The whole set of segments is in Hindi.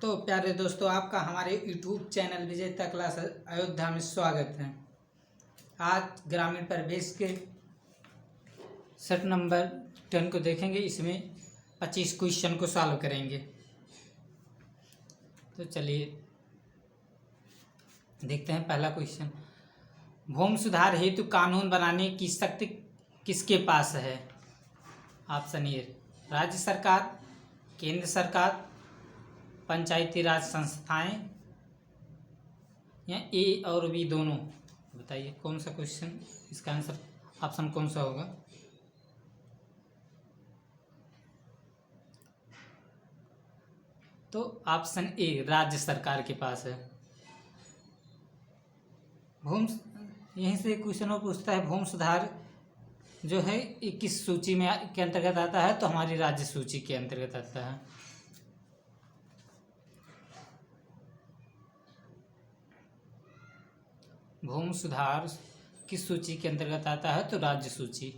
तो प्यारे दोस्तों, आपका हमारे YouTube चैनल विजेता क्लास अयोध्या में स्वागत है। आज ग्रामीण परिवेश के सेट नंबर 10 को देखेंगे। इसमें 25 क्वेश्चन को सॉल्व करेंगे। तो चलिए देखते हैं। पहला क्वेश्चन, भूमि सुधार हेतु कानून बनाने की शक्ति किसके पास है? ऑप्शन ए राज्य सरकार, केंद्र सरकार, पंचायती राज संस्थाएं या ए और बी दोनों। बताइए कौन सा क्वेश्चन, इसका आंसर ऑप्शन कौन सा होगा? तो ऑप्शन ए राज्य सरकार के पास है। भूमि, यहीं से क्वेश्चन और पूछता है भूमि सुधार जो है ये किस सूची में के अंतर्गत आता है? तो हमारी राज्य सूची के अंतर्गत आता है। भूमि सुधार किस सूची के अंतर्गत आता है? तो राज्य सूची।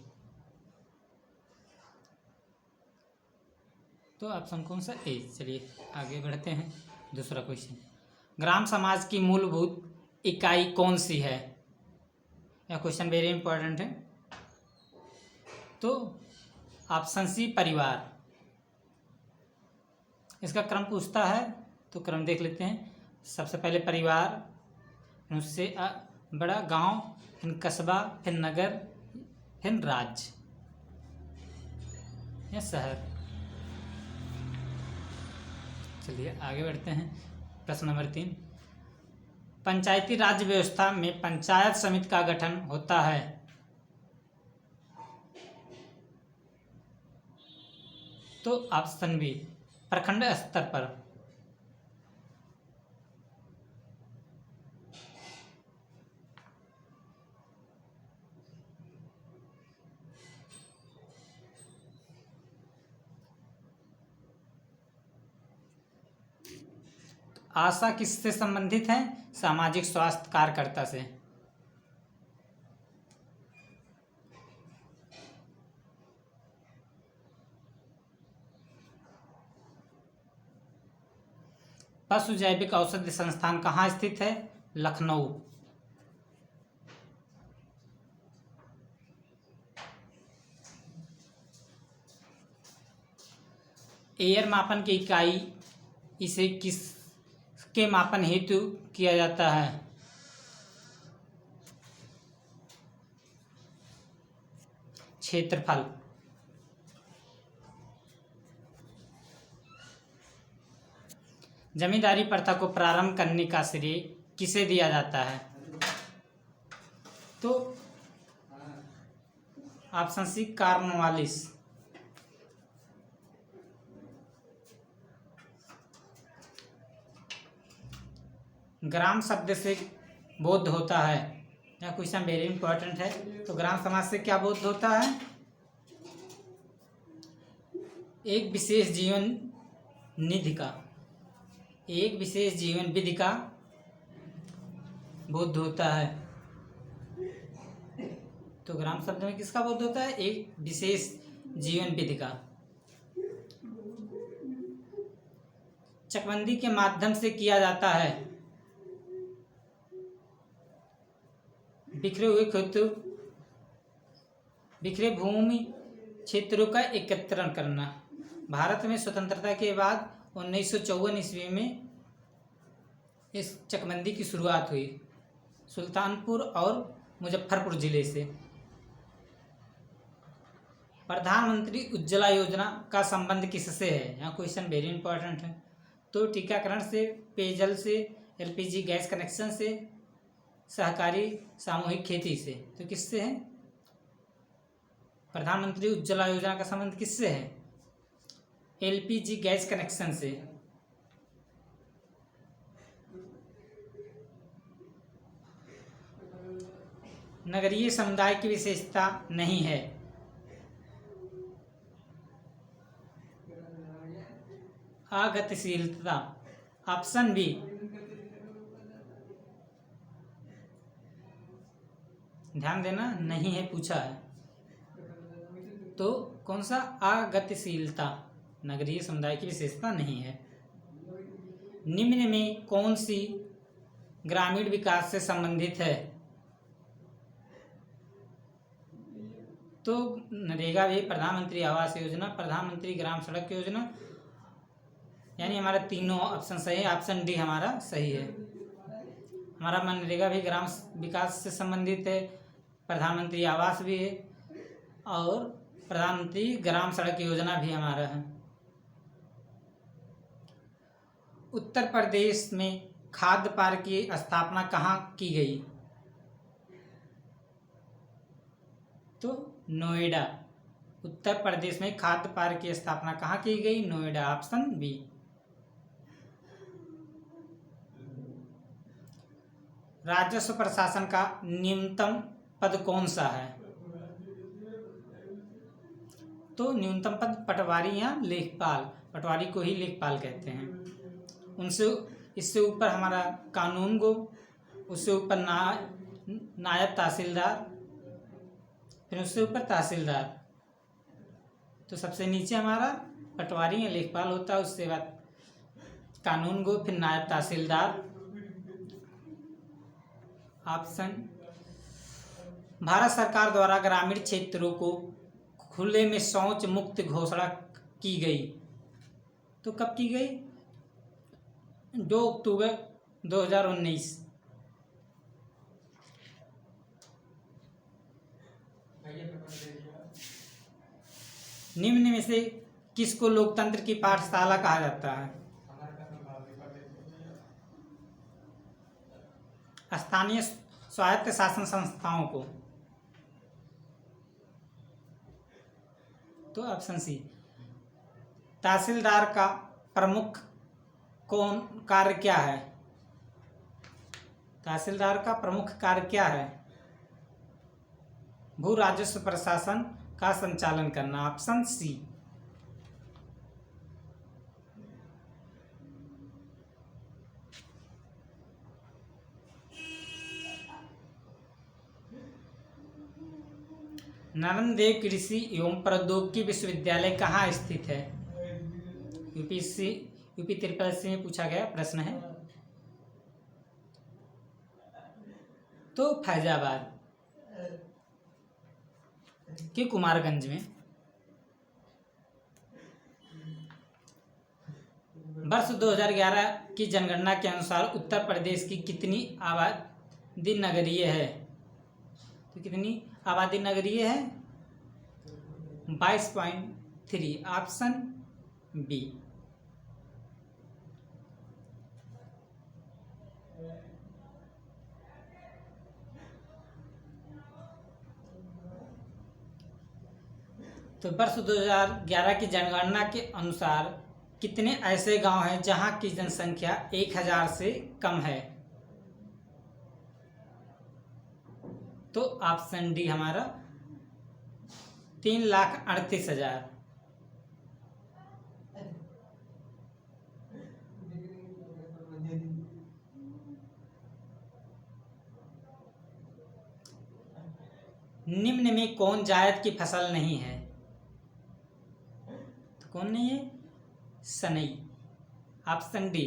तो ऑप्शन कौन सा? ए। चलिए आगे बढ़ते हैं। दूसरा क्वेश्चन, ग्राम समाज की मूलभूत इकाई कौन सी है? यह क्वेश्चन वेरी इंपॉर्टेंट है। तो ऑप्शन सी परिवार। इसका क्रम पूछता है तो क्रम देख लेते हैं। सबसे पहले परिवार, उससे बड़ा गांव, फिर कस्बा, फिर नगर, फिर राज्य या शहर। चलिए आगे बढ़ते हैं। प्रश्न नंबर 3, पंचायती राज व्यवस्था में पंचायत समिति का गठन होता है। तो ऑप्शन बी प्रखंड स्तर पर। आशा किससे संबंधित है? सामाजिक स्वास्थ्य कार्यकर्ता से। पशु जैविक औषधि संस्थान कहाँ स्थित है? लखनऊ। एयर मापन की इकाई इसे किस के मापन हेतु किया जाता है? क्षेत्रफल। जमींदारी प्रथा को प्रारंभ करने का श्रेय किसे दिया जाता है? तो ऑप्शन सी कॉर्नवालिस। ग्राम शब्द से बोध होता है। यह क्वेश्चन वेरी इंपॉर्टेंट है। तो ग्राम समाज से क्या बोध होता है? एक विशेष जीवन निधि का, एक विशेष जीवन विधि का बोध होता है। तो ग्राम शब्द में किसका बोध होता है? एक विशेष जीवन विधि का। चकबंदी के माध्यम से किया जाता है। बिखरे भूमि क्षेत्रों का एकत्रीकरण करना। भारत में स्वतंत्रता के बाद 1954 ईस्वी में इस चकबंदी की शुरुआत हुई, सुल्तानपुर और मुजफ्फरपुर जिले से। प्रधानमंत्री उज्ज्वला योजना का संबंध किससे है? यह क्वेश्चन वेरी इंपॉर्टेंट है। तो टीकाकरण से, पेयजल से, एलपीजी गैस कनेक्शन से, सहकारी सामूहिक खेती से। तो किससे है? प्रधानमंत्री उज्ज्वला योजना का संबंध किससे है? एलपीजी गैस कनेक्शन से। नगरीय समुदाय की विशेषता नहीं है। अगतिशीलता। ऑप्शन बी ध्यान देना, नहीं है पूछा है। तो कौन सा? अगतिशीलता। नगरीय समुदाय की विशेषता नहीं है। निम्न में कौन सी ग्रामीण विकास से संबंधित है? तो नरेगा भी, प्रधानमंत्री आवास योजना, प्रधानमंत्री ग्राम सड़क योजना, यानी हमारा तीनों ऑप्शन सही है। ऑप्शन डी हमारा सही है। हमारा मनरेगा भी ग्राम विकास से संबंधित है, प्रधानमंत्री आवास भी है और प्रधानमंत्री ग्राम सड़क योजना भी हमारा है। उत्तर प्रदेश में खाद्य पार्क की स्थापना कहाँ की गई? तो नोएडा। उत्तर प्रदेश में खाद्य पार्क की स्थापना कहाँ की गई? Noida, option B. राजस्व प्रशासन का न्यूनतम पद कौन सा है? तो न्यूनतम पद पटवारी या लेखपाल, पटवारी को ही लेखपाल कहते हैं। उनसे इससे ऊपर हमारा कानून गो, उससे ऊपर नायब तहसीलदार, फिर उससे ऊपर तहसीलदार। तो सबसे नीचे हमारा पटवारी या लेखपाल होता है, उसके बाद कानून गो, फिर नायब तहसीलदार। ऑप्शन, भारत सरकार द्वारा ग्रामीण क्षेत्रों को खुले में शौच मुक्त घोषणा की गई। तो कब की गई? 2 अक्टूबर 2019। निम्न में से किसको लोकतंत्र की पाठशाला कहा जाता है? स्थानीय स्वायत्त शासन संस्थाओं को। तो ऑप्शन सी। तहसीलदार का प्रमुख कार्य क्या है? तहसीलदार का प्रमुख कार्य क्या है? भू राजस्व प्रशासन का संचालन करना, ऑप्शन सी। नारायणदेव कृषि एवं प्रौद्योगिकी विश्वविद्यालय कहाँ स्थित है? यूपी त्रिपल में पूछा गया प्रश्न है। तो फैजाबाद के कुमारगंज में। वर्ष 2011 की जनगणना के अनुसार उत्तर प्रदेश की कितनी आबादी नगरीय है? तो कितनी आबादी नगरीय है? 22.3, ऑप्शन बी। तो वर्ष 2011 की जनगणना के अनुसार कितने ऐसे गांव हैं जहां की जनसंख्या 1000 से कम है? तो ऑप्शन डी हमारा 3,38,000। निम्न में कौन जायद की फसल नहीं है? तो कौन नहीं है? सनई, ऑप्शन डी।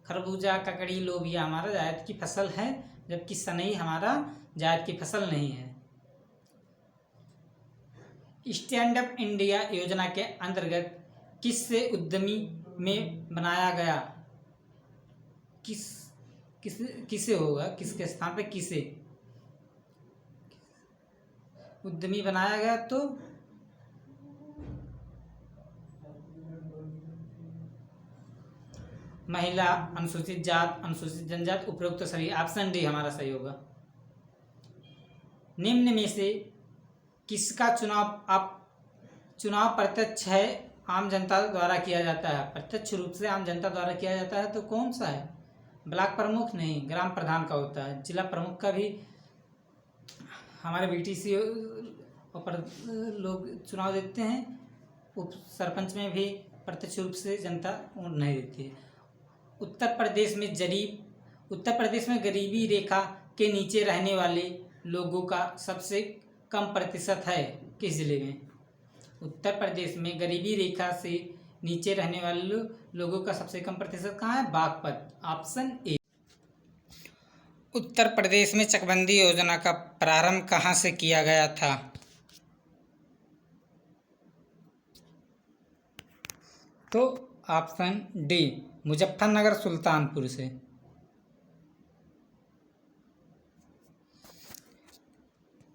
खरबूजा, ककड़ी, लोबिया हमारा जायद की फसल है, जबकि सनई हमारा जायद की फसल नहीं है। स्टैंड अप इंडिया योजना के अंतर्गत किससे उद्यमी में बनाया गया? किसे होगा? किसके स्थान पे किसे उद्यमी बनाया गया? तो महिला, अनुसूचित जात, अनुसूचित जनजाति, उपरोक्त सभी। ऑप्शन डी हमारा सही होगा। निम्न में से किसका चुनाव प्रत्यक्ष है आम जनता द्वारा किया जाता है? प्रत्यक्ष रूप से आम जनता द्वारा किया जाता है तो कौन सा है? ब्लॉक प्रमुख नहीं, ग्राम प्रधान का होता है। जिला प्रमुख का भी हमारे बीटीसी पर लोग चुनाव देते हैं। उप सरपंच में भी प्रत्यक्ष रूप से जनता वोट नहीं देती है। उत्तर प्रदेश में गरीबी रेखा के नीचे रहने वाले लोगों का सबसे कम प्रतिशत है किस जिले में? उत्तर प्रदेश में गरीबी रेखा से नीचे रहने वाले लोगों का सबसे कम प्रतिशत कहाँ है? Baghpat, option A. उत्तर प्रदेश में चकबंदी योजना का प्रारंभ कहाँ से किया गया था? तो ऑप्शन डी, मुजफ्फरनगर सुल्तानपुर से।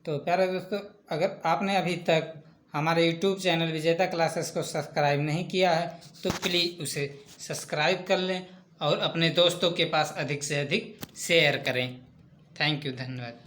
तो प्यारे दोस्तों, अगर आपने अभी तक हमारे यूट्यूब चैनल विजेता क्लासेस को सब्सक्राइब नहीं किया है तो प्लीज़ उसे सब्सक्राइब कर लें और अपने दोस्तों के पास अधिक से अधिक शेयर करें। थैंक यू, धन्यवाद।